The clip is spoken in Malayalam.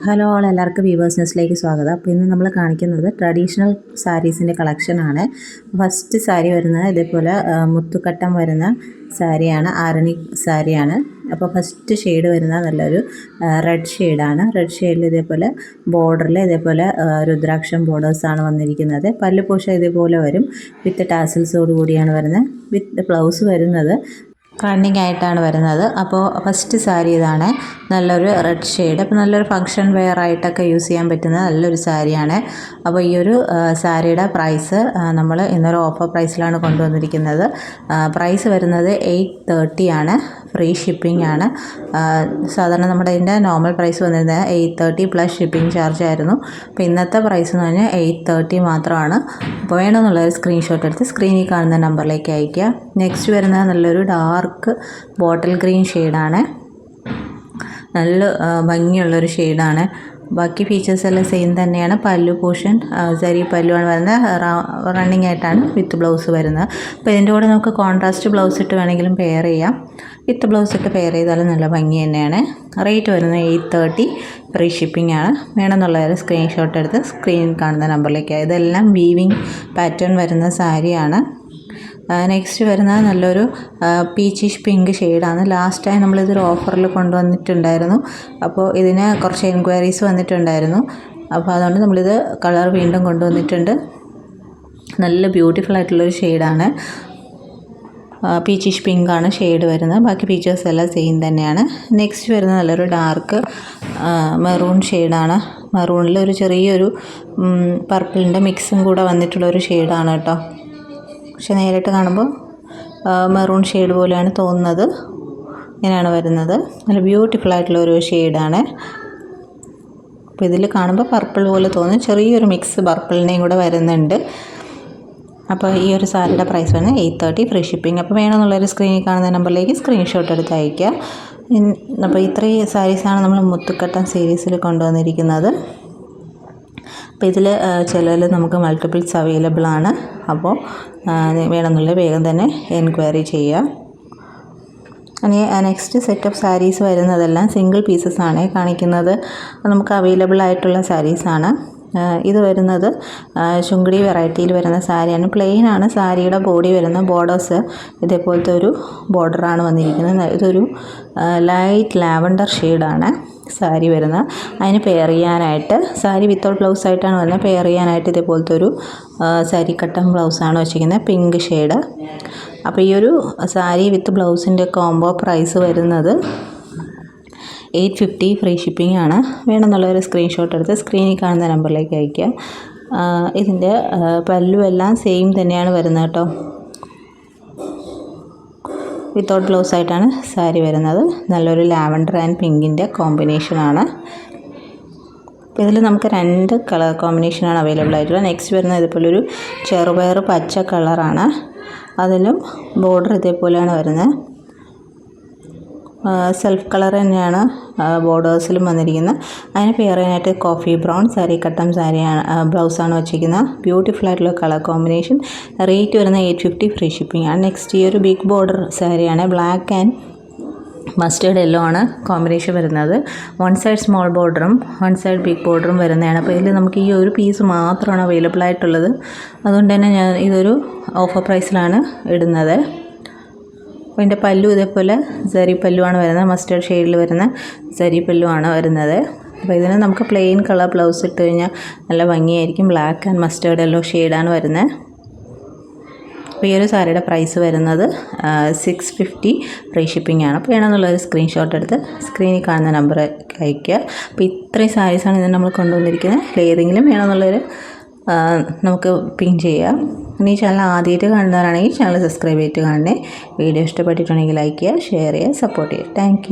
ഹലോ ഓൾ എല്ലാവർക്കും വീവേഴ്സ് ന്യൂസിലേക്ക് സ്വാഗതം. അപ്പോൾ ഇന്ന് നമ്മൾ കാണിക്കുന്നത് ട്രഡീഷണൽ സാരീസിൻ്റെ കളക്ഷനാണ്. ഫസ്റ്റ് സാരി വരുന്നത് ഇതേപോലെ മുത്തുക്കട്ടം വരുന്ന സാരിയാണ്, ആരണി സാരിയാണ്. അപ്പോൾ ഫസ്റ്റ് ഷെയ്ഡ് വരുന്നത് നല്ലൊരു റെഡ് ഷെയ്ഡാണ്. റെഡ് ഷെയ്ഡിൽ ഇതേപോലെ ബോർഡറിൽ ഇതേപോലെ രുദ്രാക്ഷം ബോർഡേഴ്സാണ് വന്നിരിക്കുന്നത്. പല്ല് പോഷൻ ഇതേപോലെ വരും, വിത്ത് ടാസിൽസോട് കൂടിയാണ് വരുന്നത്. വിത്ത് ബ്ലൗസ് വരുന്നത് റണ്ണിങ് ആയിട്ടാണ് വരുന്നത്. അപ്പോൾ ഫസ്റ്റ് സാരി ഇതാണ്, നല്ലൊരു റെഡ് ഷെയ്ഡ്. അപ്പോൾ നല്ലൊരു ഫങ്ഷൻ വെയർ ആയിട്ടൊക്കെ യൂസ് ചെയ്യാൻ പറ്റുന്ന നല്ലൊരു സാരിയാണ്. അപ്പോൾ ഈ ഒരു സാരിയുടെ പ്രൈസ് നമ്മൾ ഇന്നൊരു ഓഫർ പ്രൈസിലാണ് കൊണ്ടുവന്നിരിക്കുന്നത്. പ്രൈസ് വരുന്നത് 830 ആണ്, ഫ്രീ ഷിപ്പിംഗ് ആണ്. സാധാരണ നമ്മുടെ ഇതിൻ്റെ നോർമൽ പ്രൈസ് വന്നിരുന്നത് 830 പ്ലസ് ഷിപ്പിംഗ് ചാർജ് ആയിരുന്നു. അപ്പോൾ ഇന്നത്തെ പ്രൈസ് എന്ന് പറഞ്ഞാൽ 830 മാത്രമാണ്. അപ്പോൾ വേണമെന്നുള്ളൊരു സ്ക്രീൻഷോട്ട് എടുത്ത് സ്ക്രീനിൽ കാണുന്ന നമ്പറിലേക്ക് അയയ്ക്കുക. നെക്സ്റ്റ് വരുന്നത് നല്ലൊരു ഡാർക്ക് ബോട്ടിൽ ഗ്രീൻ ഷെയ്ഡാണ്, നല്ല ഭംഗിയുള്ളൊരു ഷെയ്ഡാണ്. ബാക്കി ഫീച്ചേഴ്സ് എല്ലാം സെയിം തന്നെയാണ്. പല്ലു പോർഷൻ സരി പല്ലുവാണ് വരുന്നത്, റണ്ണിങ് ആയിട്ടാണ് വിത്ത് ബ്ലൗസ് വരുന്നത്. അപ്പോൾ ഇതിൻ്റെ കൂടെ നമുക്ക് കോൺട്രാസ്റ്റ് ബ്ലൗസ് ഇട്ട് വേണമെങ്കിലും പെയർ ചെയ്യാം. വിത്ത് ബ്ലൗസ് ഇട്ട് പെയർ ചെയ്താലും നല്ല ഭംഗി തന്നെയാണ്. റേറ്റ് വരുന്നത് 830, ഫ്രീ ഷിപ്പിംഗ് ആണ്. വേണമെന്നുള്ളവർ സ്ക്രീൻഷോട്ട് എടുത്ത് സ്ക്രീനിൽ കാണുന്ന നമ്പറിലേക്ക്. ഇതെല്ലാം വീവിങ് പാറ്റേൺ വരുന്ന സാരിയാണ്. നെക്സ്റ്റ് വരുന്നത് നല്ലൊരു പീച്ചിഷ് പിങ്ക് ഷെയ്ഡാണ്. ലാസ്റ്റ് ടൈം നമ്മളിതൊരു ഓഫറിൽ കൊണ്ടുവന്നിട്ടുണ്ടായിരുന്നു. അപ്പോൾ ഇതിന് കുറച്ച് എൻക്വയറീസ് വന്നിട്ടുണ്ടായിരുന്നു. അപ്പോൾ അതുകൊണ്ട് നമ്മളിത് കളർ വീണ്ടും കൊണ്ടുവന്നിട്ടുണ്ട്. നല്ല ബ്യൂട്ടിഫുൾ ആയിട്ടുള്ളൊരു ഷെയ്ഡാണ്. പീച്ചിഷ് പിങ്കാണ് ഷെയ്ഡ് വരുന്നത്. ബാക്കി ഫീച്ചേഴ്സ് എല്ലാം സെയിം തന്നെയാണ്. നെക്സ്റ്റ് വരുന്നത് നല്ലൊരു ഡാർക്ക് മെറൂൺ ഷെയ്ഡാണ്. മെറൂണിൽ ഒരു ചെറിയൊരു പർപ്പിളിൻ്റെ മിക്സും കൂടെ വന്നിട്ടുള്ളൊരു ഷെയ്ഡാണ് കേട്ടോ. പക്ഷെ നേരിട്ട് കാണുമ്പോൾ മെറൂൺ ഷെയ്ഡ് പോലെയാണ് തോന്നുന്നത്. ഇങ്ങനെയാണ് വരുന്നത്. നല്ല ബ്യൂട്ടിഫുൾ ആയിട്ടുള്ളൊരു ഷെയ്ഡാണ്. അപ്പോൾ ഇതിൽ കാണുമ്പോൾ പർപ്പിൾ പോലെ തോന്നും, ചെറിയൊരു മിക്സ് പർപ്പിളിനെയും കൂടെ വരുന്നുണ്ട്. അപ്പോൾ ഈ ഒരു സാരിയുടെ പ്രൈസ് ആണ് 830, ഫ്രീ ഷിപ്പിംഗ്. അപ്പോൾ വേണമെന്നുള്ളൊരു സ്ക്രീനിൽ കാണുന്ന നമ്പറിലേക്ക് സ്ക്രീൻഷോട്ട് എടുത്ത് അയയ്ക്കുക. അപ്പോൾ ഇത്രയും സാരീസാണ് നമ്മൾ മുത്തുക്കട്ടൻ സീരീസിൽ കൊണ്ടുവന്നിരിക്കുന്നത്. അപ്പോൾ ഇതിൽ ചിലതിൽ നമുക്ക് മൾട്ടിപ്പിൾസ് അവൈലബിൾ ആണ്. അപ്പോൾ വേണമെന്നുള്ള വേഗം തന്നെ എൻക്വയറി ചെയ്യുക. ഇനി നെക്സ്റ്റ് സെറ്റ് ഓഫ് സാരീസ് വരുന്നതെല്ലാം സിംഗിൾ പീസസ് ആണ് കാണിക്കുന്നത്. നമുക്ക് അവൈലബിൾ ആയിട്ടുള്ള സാരീസാണ്. ഇത് വരുന്നത് ചുങ്കിടി വെറൈറ്റിയിൽ വരുന്ന സാരിയാണ്. പ്ലെയിൻ ആണ് സാരിയുടെ ബോഡി വരുന്ന. ബോർഡേഴ്സ് ഇതേപോലത്തെ ഒരു ബോർഡറാണ് വന്നിരിക്കുന്നത്. ഇതൊരു ലൈറ്റ് ലാവൻഡർ ഷെയ്ഡാണ് സാരി വരുന്നത്. അതിന് പെയർ ചെയ്യാനായിട്ട് സാരി വിത്തൗട്ട് ബ്ലൗസ് ആയിട്ടാണ് വരുന്നത്. പെയർ ചെയ്യാനായിട്ട് ഇതേപോലത്തെ ഒരു സാരി കട്ടൻ ബ്ലൗസാണ് വെച്ചിരിക്കുന്നത്, പിങ്ക് ഷെയ്ഡ്. അപ്പോൾ ഈ ഒരു സാരി വിത്ത് ബ്ലൗസിൻ്റെ കോംബോ പ്രൈസ് വരുന്നത് 850, ഫ്രീ ഷിപ്പിംഗ് ആണ്. വേണമെന്നുള്ളൊരു സ്ക്രീൻഷോട്ട് എടുത്ത് സ്ക്രീനിൽ കാണുന്ന നമ്പറിലേക്ക് അയയ്ക്കുക. ഇതിൻ്റെ പല്ലു എല്ലാം സെയിം തന്നെയാണ് വരുന്നത് കേട്ടോ. വിത്തൗട്ട് ബ്ലൗസ് ആയിട്ടാണ് സാരി വരുന്നത്. നല്ലൊരു ലാവൻഡർ ആൻഡ് പിങ്കിൻ്റെ കോമ്പിനേഷനാണ്. അപ്പോൾ ഇതിൽ നമുക്ക് 2 കളർ കോമ്പിനേഷനാണ് അവൈലബിൾ ആയിട്ടുള്ളത്. നെക്സ്റ്റ് വരുന്നത് ഇതേപോലൊരു ചെറുപയർ പച്ച കളറാണ്. അതിലും ബോർഡർ ഇതേപോലെയാണ് വരുന്നത്. സെൽഫ് കളർ തന്നെയാണ് ബോർഡേഴ്സിലും വന്നിരിക്കുന്നത്. അതിന് പെയർ ചെയ്യാനായിട്ട് കോഫി ബ്രൗൺ സാരി കട്ടം സാരിയാണ്, ബ്ലൗസാണ് വെച്ചിരിക്കുന്നത്. ബ്യൂട്ടിഫുൾ ആയിട്ടുള്ള കളർ കോമ്പിനേഷൻ. റേറ്റ് വരുന്നത് 850, ഫ്രീ ഷിപ്പിംഗ് ആണ്. നെക്സ്റ്റ് ഈ ഒരു ബിഗ് ബോർഡർ സാരിയാണ്. ബ്ലാക്ക് ആൻഡ് മസ്റ്റേർഡ് യെല്ലോ ആണ് കോമ്പിനേഷൻ വരുന്നത്. വൺ സൈഡ് സ്മോൾ ബോർഡറും വൺ സൈഡ് ബിഗ് ബോർഡറും വരുന്നതാണ്. അപ്പോൾ ഇതിൽ നമുക്ക് ഈ ഒരു പീസ് മാത്രമാണ് അവൈലബിൾ ആയിട്ടുള്ളത്. അതുകൊണ്ട് തന്നെ ഞാൻ ഇതൊരു ഓഫർ പ്രൈസിലാണ് ഇടുന്നത്. അപ്പോൾ ഇതിൻ്റെ പല്ലു ഇതേപോലെ സരി പല്ലുവാണ് വരുന്നത്. മസ്റ്റേർഡ് ഷെയ്ഡിൽ വരുന്ന സരി പല്ലുവാണ് വരുന്നത്. അപ്പോൾ ഇതിന് നമുക്ക് പ്ലെയിൻ കളർ ബ്ലൗസ് ഇട്ട് കഴിഞ്ഞാൽ നല്ല ഭംഗിയായിരിക്കും. ബ്ലാക്ക് ആൻഡ് മസ്റ്റേർഡ് യെല്ലോ ഷെയ്ഡാണ് വരുന്നത്. അപ്പോൾ ഈ ഒരു സാരിയുടെ പ്രൈസ് വരുന്നത് 650, ഫ്രീ ഷിപ്പിംഗ് ആണ്. അപ്പോൾ വേണമെന്നുള്ളൊരു സ്ക്രീൻഷോട്ട് എടുത്ത് സ്ക്രീനിൽ കാണുന്ന നമ്പർ അയയ്ക്കുക. അപ്പോൾ ഇത്രയും സാരീസാണ് ഇതിന് നമ്മൾ കൊണ്ടുവന്നിരിക്കുന്നത്. ഏതെങ്കിലും വേണമെന്നുള്ളൊരു നമുക്ക് പിൻ ചെയ്യാം. ഇനി ഈ ചാനൽ ആദ്യമായിട്ട് കാണുന്നവരാണെങ്കിൽ ചാനൽ സബ്സ്ക്രൈബ് ചെയ്തിട്ട് കാണണേ. വീഡിയോ ഇഷ്ടപ്പെട്ടിട്ടുണ്ടെങ്കിൽ ലൈക്ക് ചെയ്യുക, ഷെയർ ചെയ്യുക, സപ്പോർട്ട് ചെയ്യുക. താങ്ക്